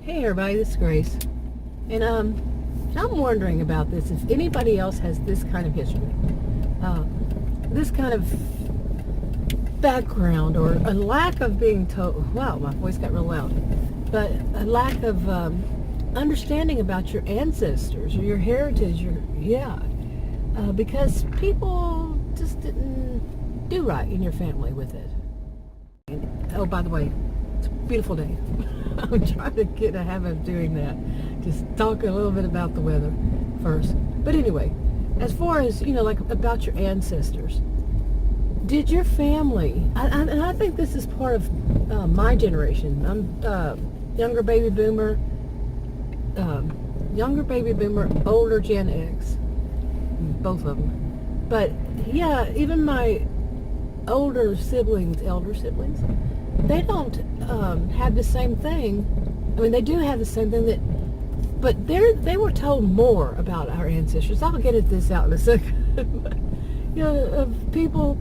Hey everybody, this is Grace. And I'm wondering about this, if anybody else has this kind of history. This kind of background, or a lack of being told. Wow, my voice got real loud. But a lack of understanding about your ancestors or your heritage, because people just didn't do right in your family with it. And, oh, by the way, it's a beautiful day. I'm trying to get a habit of doing that. Just talk a little bit about the weather first. But anyway, as far as, like about your ancestors, did your family, and I think this is part of my generation. I'm younger baby boomer, older Gen X, both of them. But yeah, even my elder siblings, they don't have the same thing. I mean, they do have the same thing, but they were told more about our ancestors. I'll get at this out in a second. Of people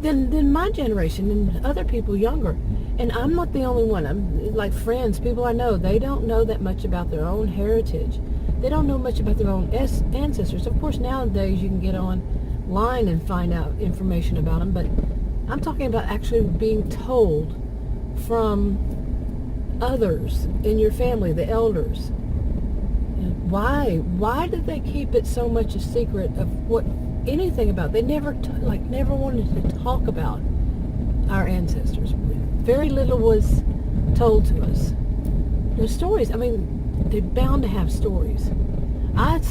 than my generation and other people younger. And I'm not the only one. I'm like friends, people I know, they don't know that much about their own heritage. They don't know much about their own ancestors. Of course, nowadays you can get online and find out information about them, but I'm talking about actually being told from others in your family, the elders. Why did they keep it so much a secret of anything about? They never wanted to talk about our ancestors. Very little was told to us. There's stories. I mean, they're bound to have stories.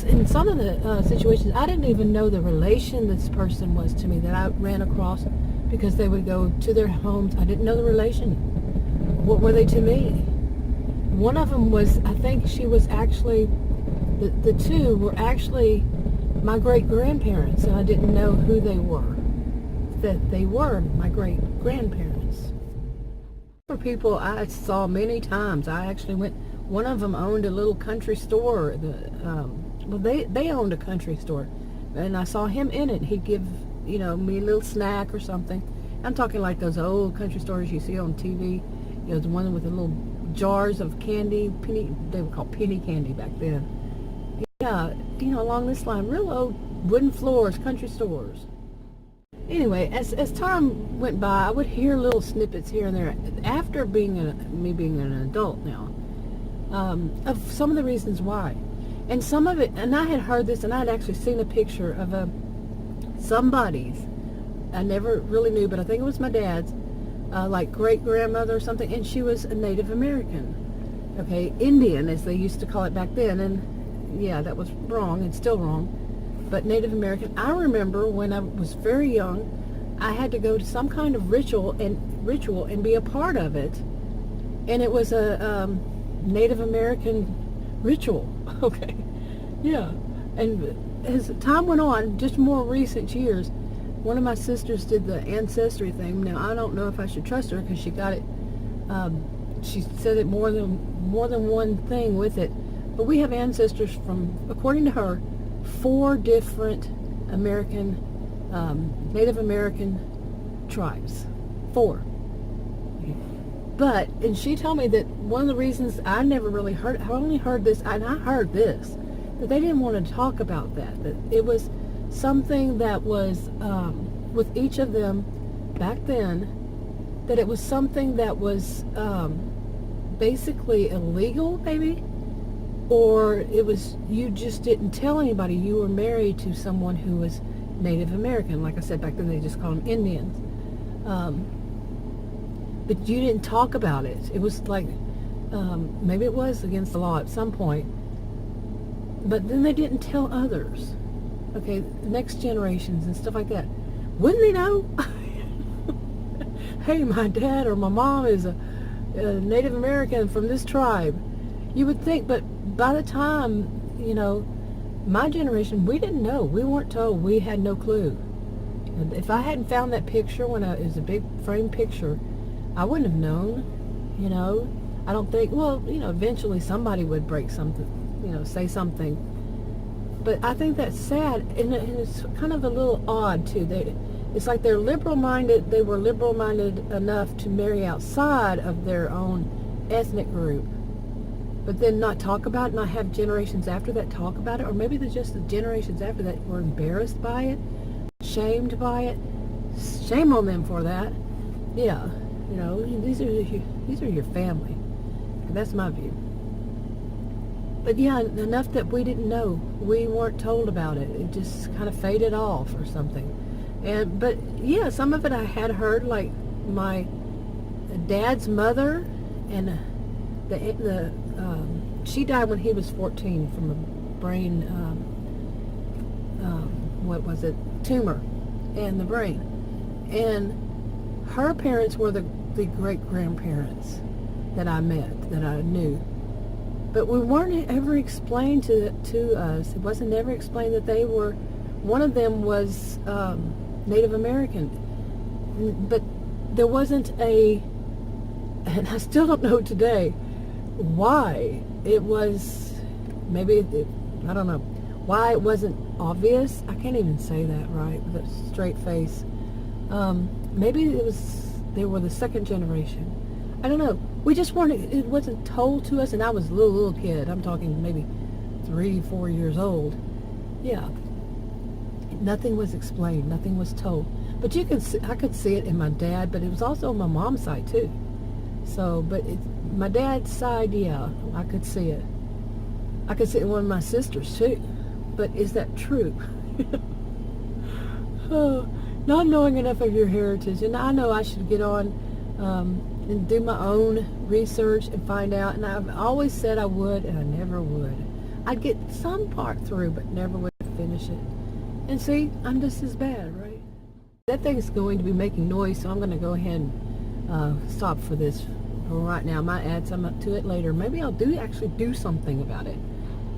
In some of the situations, I didn't even know the relation this person was to me that I ran across, because they would go to their homes. I didn't know the relation. What were they to me? One of them was, I think she was actually, the two were actually my great-grandparents, and I didn't know who they were, that they were my great-grandparents. For people I saw many times. I actually went, one of them owned a little country store. They owned a country store, and I saw him in it. He'd give me a little snack or something. I'm talking like those old country stores you see on TV. The one with the little jars of candy, they were called penny candy back then. Yeah, along this line, real old wooden floors, country stores. Anyway, as time went by, I would hear little snippets here and there, after me being an adult now, of some of the reasons why. And some of it, and I had heard this, and I had actually seen a picture of somebody's, I never really knew, but I think it was my dad's, like great-grandmother or something, and she was a Native American. Okay, Indian, as they used to call it back then, and yeah, that was wrong, and still wrong, but Native American. I remember when I was very young, I had to go to some kind of ritual and be a part of it, and it was a Native American ritual. Okay, yeah, and as time went on, just more recent years, one of my sisters did the ancestry thing. Now, I don't know if I should trust her, because she got it, she said it more than one thing with it, but we have ancestors from, according to her, 4 different Native American tribes. 4. But, and she told me that one of the reasons I never really heard, I only heard this, and I heard this, that they didn't want to talk about that it was something that was, with each of them back then, that it was something that was basically illegal, maybe, or it was, you just didn't tell anybody you were married to someone who was Native American. Like I said, back then they just called them Indians. But you didn't talk about it. It was like, maybe it was against the law at some point, but then they didn't tell others. Okay, the next generations and stuff like that. Wouldn't they know? Hey, my dad or my mom is a Native American from this tribe. You would think, but by the time, my generation, we didn't know. We weren't told. We had no clue. And if I hadn't found that picture when it was a big frame picture, I wouldn't have known, I don't think, eventually somebody would break something, say something. But I think that's sad, and it's kind of a little odd, too. It's like they were liberal-minded enough to marry outside of their own ethnic group. but then not talk about it, not have generations after that talk about it, or maybe just the generations after that were embarrassed by it, shamed by it. Shame on them for that. Yeah, these are your family. That's my view. But yeah, enough that we didn't know. We weren't told about it. It just kind of faded off or something. But yeah, some of it I had heard, like my dad's mother, and she died when he was 14 from a brain, what was it, tumor in the brain. And her parents were the great-grandparents that I met, that I knew. But we weren't ever explained to us. It wasn't ever explained that they were, one of them was Native American. But there wasn't and I still don't know today why it was, I don't know, why it wasn't obvious. I can't even say that right with a straight face. Maybe they were the second generation. I don't know. We just weren't, it wasn't told to us, and I was a little kid. I'm talking maybe 3-4 years old. Yeah. Nothing was explained. Nothing was told. But I could see it in my dad, but it was also on my mom's side too. So, but my dad's side, yeah, I could see it. I could see it in one of my sisters too. But is that true? Oh, not knowing enough of your heritage. And I know I should get on and do my own research and find out. And I've always said I would, and I never would. I'd get some part through, but never would finish it. And see, I'm just as bad, right? That thing's going to be making noise, so I'm going to go ahead and stop for this for right now. I might add some up to it later. Maybe I'll actually do something about it.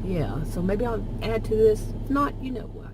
Yeah, so maybe I'll add to this. If not, you know what.